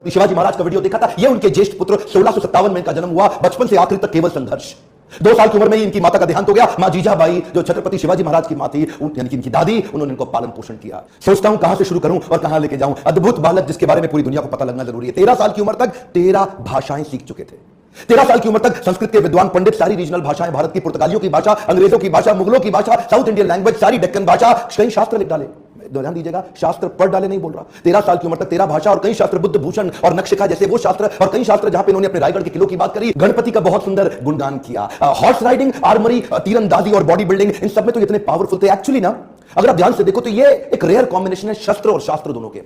शिवाजी महाराज का वीडियो देखा था। ये उनके ज्येष्ठ पुत्र 1657 में इनका जन्म हुआ। बचपन से आखिर तक केवल संघर्ष। 2 साल की उम्र में ही इनकी माता का देहांत हो गया। मां जीजाबाई जो छत्रपति शिवाजी महाराज की मां थी, यानी कि इनकी दादी, उन्होंने इनको पालन पोषण किया। सोचता हूं कहां से शुरू करूं और कहां लेके जाऊं। अद्भुत बालक जिसके बारे में पूरी दुनिया को पता लगना जरूरी है। 13 साल की उम्र तक 13 भाषाएं सीख चुके थे। 13 साल की उम्र तक संस्कृत के विद्वान पंडित सारी रीजनल भाषाएं, भारत की पुर्तगालियों की भाषा, अंग्रेजों की भाषा, मुगलों की भाषा, साउथ इंडियन लैंग्वेज, सारी डेक्कन भाषा, कई शास्त्र लिख डाले। ध्यान दीजिएगा, शास्त्र पढ़ डाले नहीं बोल रहा। 13 साल की उम्र तक 13 भाषा और कई शास्त्र, बुद्ध भूषण और नक्शिका जैसे वो शास्त्र और कई शास्त्र जहां पे इन्होंने अपने रायगढ़ के किलों की बात करी, गणपति का बहुत सुंदर गुणगान किया। हॉर्स राइडिंग, आर्मरी, तीरंदाजी और बॉडी बिल्डिंग, इन सब में तो इतने पावरफुल थे। एक्चुअली ना, अगर आप ध्यान से देखो तो ये एक रेयर कॉम्बिनेशन है, शस्त्र और शास्त्र दोनों के।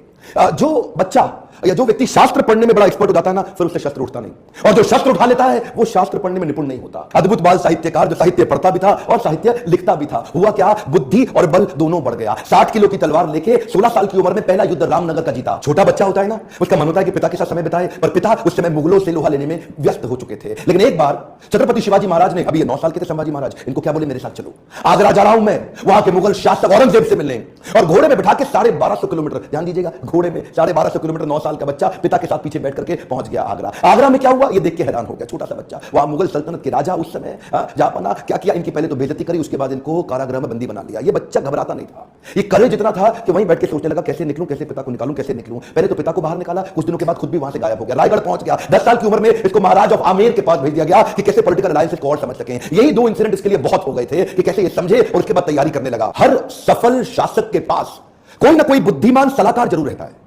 जो बच्चा या जो व्यक्ति शास्त्र पढ़ने में बड़ा एक्सपर्ट हो जाता है ना, फिर उससे शस्त्र उठता नहीं, और जो शस्त्र उठा लेता है वो शास्त्र पढ़ने में निपुण नहीं होता। अद्भुत बाल साहित्यकार जो साहित्य पढ़ता भी था और साहित्य लिखता भी था। हुआ क्या, बुद्धि और बल दोनों बढ़ गया। 60 किलो की तलवार लेके 16 साल की उम्र में पहला युद्ध रामनगर का जीता। छोटा बच्चा होता है ना, उसका मन होता है कि पिता के साथ समय बिताए, पर पिता उस समय मुगलों से लोहा लेने में व्यस्त हो चुके थे। लेकिन एक बार छत्रपति शिवाजी महाराज ने, अभी ये 9 साल के थे संभाजी महाराज, इनको क्या बोले, मेरे साथ चलो, आगरा जा रहा हूं मैं, वहां के मुगल शासक औरंगजेब से मिलने, और घोड़े में बिठा के 1250 किलोमीटर, ध्यान दीजिएगा, घोड़े में 1250 किलोमीटर 9 साल का बच्चा पिता के साथ पीछे बैठ करके पहुंच गया आगरा। आगरा में क्या हुआ ये देख के हैरान हो गया, छोटा सा बच्चा। वहां मुगल सल्तनत के राजा उस समय जापाना क्या किया, इनकी पहले तो बेइज्जती करी, उसके बाद इनको कारागृह में बंदी बना लिया। ये बच्चा घबराता नहीं था, ये करेज इतना था कि वहीं बैठ के सोचने लगा कैसे निकलूं, कैसे पिता को निकालूं, कैसे निकलूं। पहले तो पिता को बाहर निकाला, कुछ दिनों के बाद खुद भी वहां से गायब हो गया, रायगढ़ पहुंच गया। 10 साल की उम्र में इसको महाराज ऑफ आमेर के पास भेज दिया गया कि कैसे पॉलिटिकल अलायंस को और समझ सकें। यही 2 इंसिडेंट इसके लिए बहुत हो गए थे कि कैसे ये समझे, और उसके बाद तैयारी करने लगा। हर सफल शासक के पास कोई ना कोई बुद्धिमान सलाहकार जरूर रहता है।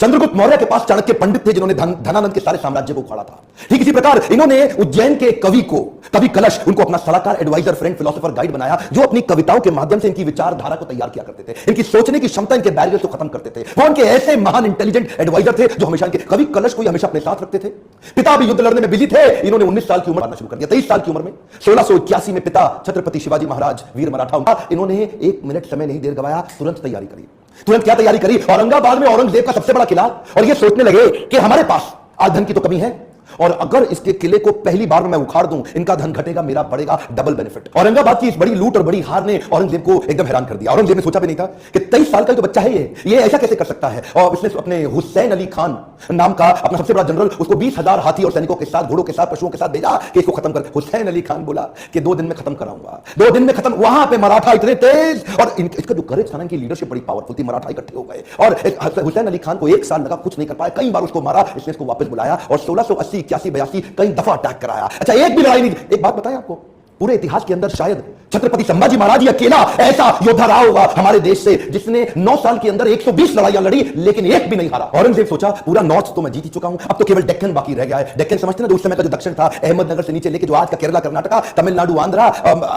चंद्रगुप्त मौर्य के पास चाणक्य पंडित थे जिन्होंने धनानंद के सारे साम्राज्य को उखाड़ा था। ठीक इसी प्रकार इन्होंने उज्जैन के कवि को, कवि कलश, उनको अपना सलाहकार, एडवाइजर, फ्रेंड, फिलोसोफर, गाइड बनाया, जो अपनी कविताओं के माध्यम से इनकी विचारधारा को तैयार किया करते थे, इनकी सोचने की क्षमता, इनके बैरियर्स को खत्म करते थे। वो उनके ऐसे महान इंटेलिजेंट एडवाइजर थे जो हमेशा इनके, कवि कलश को हमेशा अपने साथ रखते थे। पिता भी युद्ध लड़ने में बिजी थे। इन्होंने 19 साल की उम्र में शुरू कर दिया। 23 साल की उम्र में 1681 में पिता छत्रपति शिवाजी महाराज वीर मराठा, इन्होंने 1 मिनट समय नहीं देर गवाया, तुरंत तैयारी करी। तुरंत क्या तैयारी करी, औरंगाबाद में औरंगजेब का सबसे बड़ा किला, और ये सोचने लगे कि हमारे पास आज धन की तो कमी है, और अगर इसके किले को पहली बार में मैं उखाड़ दूं, इनका धन घटेगा, मेरा बढ़ेगा, डबल बेनिफिट। औरंगाबाद की इस बड़ी लूट और बड़ी हार ने औरंगजेब को एकदम हैरान कर दिया। औरंगजेब ने सोचा भी नहीं था कि 23 साल का जो बच्चा है ये ऐसा कैसे कर सकता है। और इसने अपने हुसैन अली खान नाम का अपना सबसे बड़ा जनरल, उसको 20,000 हाथी और सैनिकों के साथ, घोड़ों के साथ, पशुओं के साथ भेजा कि इसको खत्म कर। हुसैन अली खान बोला कि 2 दिन में खत्म कराऊंगा, 2 दिन में खत्म। वहां पे मराठा इतने तेज, और इसका जो करेज था ना, इनकी लीडरशिप बड़ी पावरफुल थी। मराठा इकट्ठे हो गए और हुसैन अली खान को 1 साल लगा, कुछ नहीं कर पाया, कई बार उसको मारा। इसने इसको वापस बुलाया और 1680, 81, 82 कई दफा अटैक कराया। अच्छा, एक भी लड़ाई नहीं। एक बात बताएं आपको, पूरे इतिहास के अंदर शायद छत्रपति संभाजी महाराज ही अकेला ऐसा योद्धा रहा होगा हमारे देश से जिसने 9 साल के अंदर 120 लड़ाइयां लड़ी, लेकिन एक भी नहीं हारा। औरंगजेब सोचा पूरा नॉर्थ तो मैं जीत चुका हूं, अब तो केवल डेक्कन बाकी रह गया है। डेक्कन समझते ना, उस समय का जो दक्षिण था, अहमदनगर से नीचे लेके जो आज का केरला, कर्नाटका, तमिलनाडु, आंध्रा,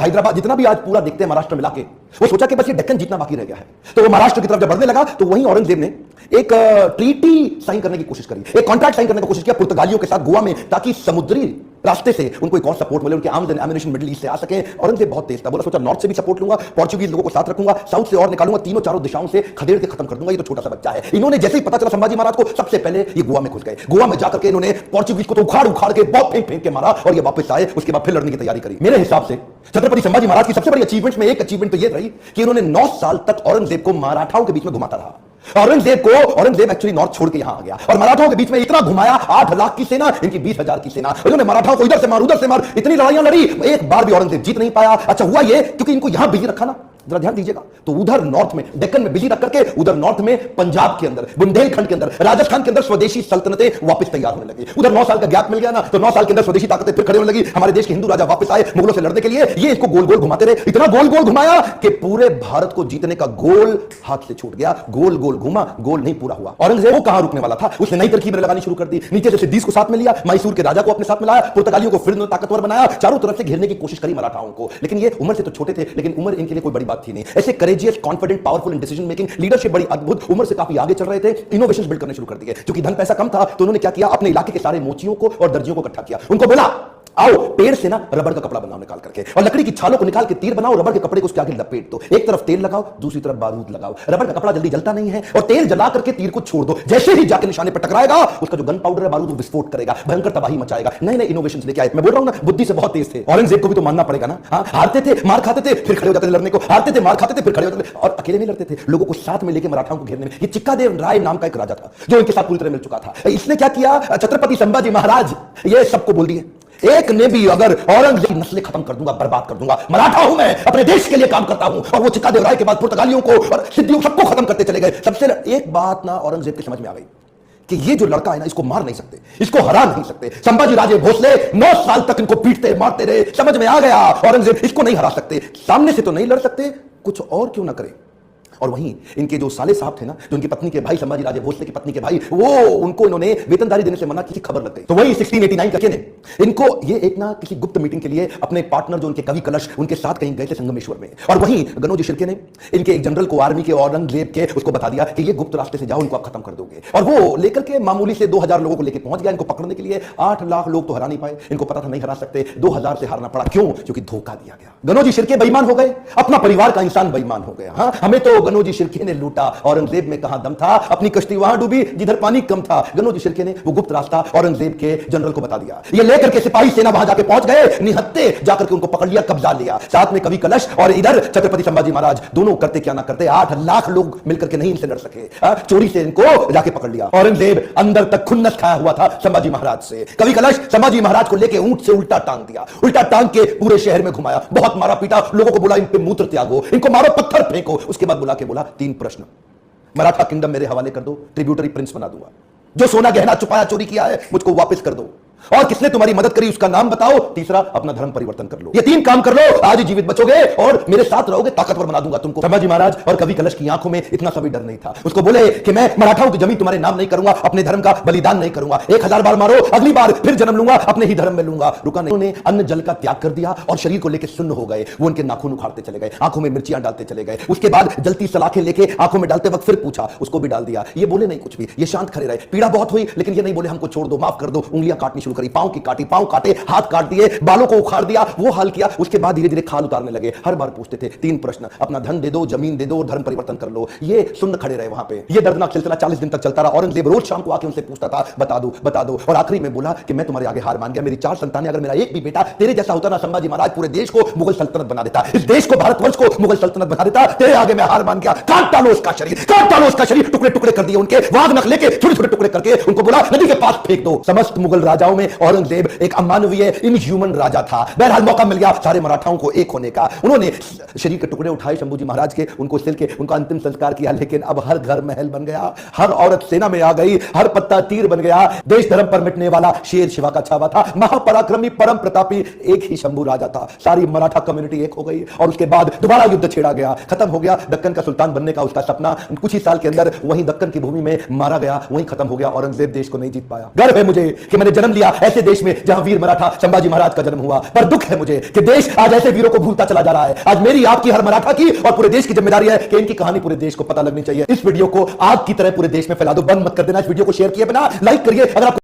हैदराबाद, जितना भी आज पूरा देखते हैं महाराष्ट्र मिला के, वो सोचा कि बस ये डेक्कन जीतना बाकी रह गया है। तो वो महाराष्ट्र की तरफ जब बढ़ने लगा तो वहीं औरंगजेब ने एक ट्रीटी साइन करने की कोशिश करी, एक कॉन्ट्रैक्ट साइन करने की कोशिश किया पुर्तगालियों के साथ गोवा में, ताकि समुद्री रास्ते से उनको एक और सपोर्ट मिले, उनके arms and ammunition middle east से आ सके। औरंगजेब बहुत तेज था, बोला सोचा नॉर्थ से भी सपोर्ट लूंगा, पोर्चुगीज लोगों को साथ रखूंगा, साउथ से और निकालूंगा, तीनों चारों दिशाओं से खदेड़ के खत्म कर दूंगा। ये तो छोटा सा बच्चा है। इन्होंने जैसे ही पता चला संभाजी महाराज को, सबसे पहले ये गोवा में घुस गए। गोवा में जाकर के इन्होंने पोर्चुगीज को तो उखाड़ के बहुत फेंक के मारा, और ये वापस आए। उसके बाद फिर लड़ने की तैयारी करी। मेरे हिसाब से छत्रपति संभाजी महाराज की सबसे बड़ी अचीवमेंट्स में एक अचीवमेंट तो ये रही कि इन्होंने 9 साल तक औरंगजेब को मराठाओं के बीच में घुमाता रहा। औरंगजेब एक्चुअली नॉर्थ छोड़ के यहां आ गया और मराठाओं के बीच में इतना घुमाया, 8 लाख की सेना, इनकी 20,000 की सेना। इन्होंने मराठाओं को इधर से मार, उधर से मार, इतनी लड़ाइयां लड़ी, एक बार भी औरंगजेब जीत नहीं पाया। अच्छा, हुआ ये क्योंकि इनको यहां बिजी रखा ना, जरा ध्यान दीजिएगा, तो उधर नॉर्थ में, डेक्कन में बिजी रख करके, उधर नॉर्थ में, पंजाब के अंदर, बुंदेलखंड के अंदर, राजस्थान के अंदर स्वदेशी सल्तनतें वापस तैयार होने लगी। उधर 9 साल का गैप मिल गया ना, तो 9 साल के अंदर स्वदेशी ताकतें फिर खड़े होने लगी। हमारे देश के हिंदू राजा वापस आए मुगलों से लड़ने के लिए। ये इसको गोल गोल घुमाते रहे, इतना गोल गोल घुमाया कि पूरे भारत को जीतने का गोल हाथ से छूट गया। गोल गोल घुमा, गोल नहीं पूरा हुआ। औरंगजेब वो कहां रुकने वाला था, उसने नई तरकीबें लगानी शुरू कर दी। नीचे से सिद्दीस को साथ में लिया, मैसूर के राजा को अपने साथ मिलाया, पुर्तगालियों को फिर ताकतवर बनाया, चारों तरफ से घेरने की कोशिश करी मराठाओं को। लेकिन ये उम्र से तो छोटे थे, लेकिन उम्र इनके लिए कोई बड़ी बात थी नहीं। ऐसे confident, powerful in decision making, leadership बड़ी अद्भुत, उम्र से काफी आगे चल रहे थे, इनोवेशंस बिल्ड करने शुरू कर दिए। क्योंकि धन पैसा कम था तो उन्होंने क्या किया, अपने इलाके के सारे मोचियों को और दर्जियों को इकट्ठा किया। उनको बोला आओ पेड़ से ना रबड़ का कपड़ा बनाओ निकाल करके, और लकड़ी की छालों को निकाल के तीर बनाओ, रबड़ के कपड़े को उसके आगे लपेट दो, एक तरफ तेल लगाओ दूसरी तरफ बारूद लगाओ, रबड़ का कपड़ा जल्दी जलता नहीं है, और तेल जला करके तीर को छोड़ दो, जैसे ही जाके निशाने पर टकराएगा उसका जो गन पाउडर है बारूद विस्फोट करेगा, भयंकर तबाही मचाएगा। नए नए इनोवेशंस लेके आए। मैं बोल रहा हूं ना, बुद्धि से बहुत तेज थे। औरंगजेब को भी तो मानना पड़ेगा ना। हाँ, हारते थे मार खाते थे फिर खड़े हो जाते थे लड़ने को, हारते थे मार खाते थे फिर खड़े हो जाते थे, और अकेले नहीं लड़ते थे, लोगों को साथ में लेके मराठाओं को घेरने में। ये चिक्कादेव राय नाम का एक राजा था जो इनके साथ पूरी तरह मिल चुका था। इसने क्या किया, छत्रपति संभाजी महाराज ये सबको बोल दिए, एक ने भी अगर औरंगजेब की नस्लें खत्म कर दूंगा, बर्बाद कर दूंगा, मराठा हूं मैं, अपने देश के लिए काम करता हूं। और वो चिक्कादेव राय के बाद पुर्तगालियों को और सिद्धियों सबको खत्म करते चले गए। सबसे एक बात ना औरंगजेब की समझ में आ गई कि ये जो लड़का है ना, इसको मार नहीं सकते, इसको हरा नहीं सकते। संभाजी राजे भोसले 9 साल तक इनको पीटते मारते रहे, समझ में आ गया औरंगजेब इसको नहीं हरा सकते, सामने से तो नहीं लड़ सकते, कुछ और क्यों ना करें। और वहीं इनके जो साले साहब थे ना, जो इनकी पत्नी के भाई, संभाजी राजे भोसले की पत्नी के भाई, वो उनको इन्होंने वेतनदारी देने से मना की, खबर लग गई। तो वही 1689 करके ने इनको ये एक ना किसी गुप्त मीटिंग के लिए अपने पार्टनर जो उनके कवि कलश उनके साथ कहीं गए थे संगमेश्वर में, और वहीं गनोजी शिर्के ने इनके एक जनरल को आर्मी के औरंगजेब के उसको बता दिया कि ये गुप्त रास्ते से जाओ, इनको आप खत्म कर दोगे। और वो लेकर के मामूली से 2000 लोगों को लेकर पहुंच गया इनको पकड़ने के लिए। 8 लाख लोग तो हरा नहीं पाए, इनको पता था नहीं हरा सकते, 2000 से हारना पड़ा। क्यों? क्योंकि धोखा दिया गया। गनोजी शिर्के बेईमान हो गए, अपना परिवार का इंसान बेईमान हो गया। हाँ, हमें तो गनोजी शिर्के ने लूटा, औरंगजेब में कहां दम था, अपनी कश्ती वहां डूबी जिधर पानी कम था। गनोजी शिर्के ने वो गुप्त रास्ता औरंगजेब के जनरल को बता दिया। ये लेकर के सिपाही सेना वहां जाके पहुंच गए, निहत्ते जाकर के उनको पकड़ लिया, कब्जा लिया, साथ में कवि कलश और इधर छत्रपति संभाजी महाराज, दोनों करते क्या ना करते 8 लाख लोग मिलकर के नहीं इनसे लड़ सके। चोरी से इनको जाके पकड़ लिया। औरंगजेब अंदर तक खुन्नस खाया हुआ था संभाजी महाराज से। कवि कलश संभाजी महाराज को लेके ऊंट से उल्टा टांग दिया, उल्टा टांग के पूरे शहर में घुमाया, बहुत मारा पीटा, लोगों को बोला इन पे मूत्र त्यागो, इनको मारो, पत्थर फेंको। उसके बाद बुला के बोला 3 प्रश्न, मराठा किंगडम मेरे हवाले कर दो, ट्रिब्यूटरी प्रिंस बना दूंगा, जो सोना गहना छुपाया चोरी किया है मुझको वापस कर दो, और किसने तुम्हारी मदद करी उसका नाम बताओ, तीसरा अपना धर्म परिवर्तन कर लो। ये 3 काम कर लो, आज जीवित बचोगे और मेरे साथ रहोगे, ताकतवर बना दूंगा तुमको। संभाजी महाराज और कवि कलश की आंखों में इतना सा भी डर नहीं था। उसको बोले कि मैं मराठाओं की जमीन तुम्हारे नाम नहीं करूंगा, अपने धर्म का बलिदान नहीं करूंगा, 1000 बार मारो, अगली बार फिर जन्म लूंगा, अपने ही धर्म में लूंगा। रुका नहीं, उन्होंने अन्न जल का त्याग कर दिया और शरीर को लेकर सुन्न हो गए। वो उनके नाखून उखाड़ते चले गए, आंखों में मिर्चियां डालते चले गए। उसके बाद जलती सलाखें लेके आंखों में डालते वक्त फिर पूछा, उसको भी डाल दिया। ये बोले नहीं कुछ भी, ये शांत खड़े रहे। पीड़ा बहुत हुई लेकिन ये नहीं बोले हमको छोड़ दो, माफ कर दो। उंगलियां काटनी शुरू करी, पांव की काटी, पांव काटे, हाथ काट दिए, बालों को उखाड़ दिया, वो हाल किया। उसके बाद धीरे धीरे खाल उतारने लगे। हर बार पूछते थे 3 प्रश्न, अपना धन दे दो, जमीन दे दो और धर्म परिवर्तन कर लो। ये सुन्न खड़े रहे वहां पे। ये दर्दनाक सिलसिला 40 दिन तक चलता रहा। औरंगजेब रोज शाम को आके उनसे पूछता था बता दो बता दो, और आखिरी में बोला कि मैं तुम्हारे आगे हार मान गया, मेरी 4 संतानें, अगर मेरा एक भी बेटा तेरे जैसा होता ना संभाजी महाराज, पूरे देश को मुगल सल्तनत बना देता, इस देश को भारतवर्ष को मुगल सल्तनत बना देता, तेरे आगे मैं हार मान गया। काट डालो उसका शरीर, काट डालो उसका शरीर, टुकड़े टुकड़े कर दिए उनके, वाघ नख लेके छोटे छोटे टुकड़े करके उनको बोला नदी के पास फेंक दो। समस्त मुगल राजाओं में औरंगजेब एक अमानवीय इनह्यूमन राजा था। बहरहाल मौका मिल गया सारे मराठाओं को एक होने का। उन्होंने शरीर के टुकड़े उठाए शंभूजी महाराज के, उनको सिल के उनका अंतिम संस्कार किया। लेकिन अब हर घर महल बन गया, हर औरत सेना में आ गई, हर पत्ता तीर बन गया। देश धर्म पर मिटने वाला शेर शिवा का छावा था, महापराक्रमी परम प्रतापी एक ही शंभू राजा था। सारी मराठा कम्युनिटी एक हो गई और उसके बाद दोबारा युद्ध छेड़ा गया, खत्म हो गया। दक्कन का सुल्तान बनने का उसका सपना कुछ ही साल के अंदर वहीं दक्कन की भूमि में मारा गया, वहीं खत्म हो गया। औरंगजेब देश को नहीं जीत पाया। गर्व है मुझे कि मैंने जन्म लिया ऐसे देश में जहां वीर मराठा संभाजी महाराज का जन्म हुआ, पर दुख है मुझे कि देश आज ऐसे वीरों को भूलता चला जा रहा है। आज मेरी, आपकी, हर मराठा की और पूरे देश की जिम्मेदारी है कि इनकी कहानी पूरे देश को पता लगनी चाहिए। इस वीडियो को आग की तरह पूरे देश में फैला दो, बंद मत कर देना। इस वीडियो को शेयर किए बिना लाइक करिए। अगर आप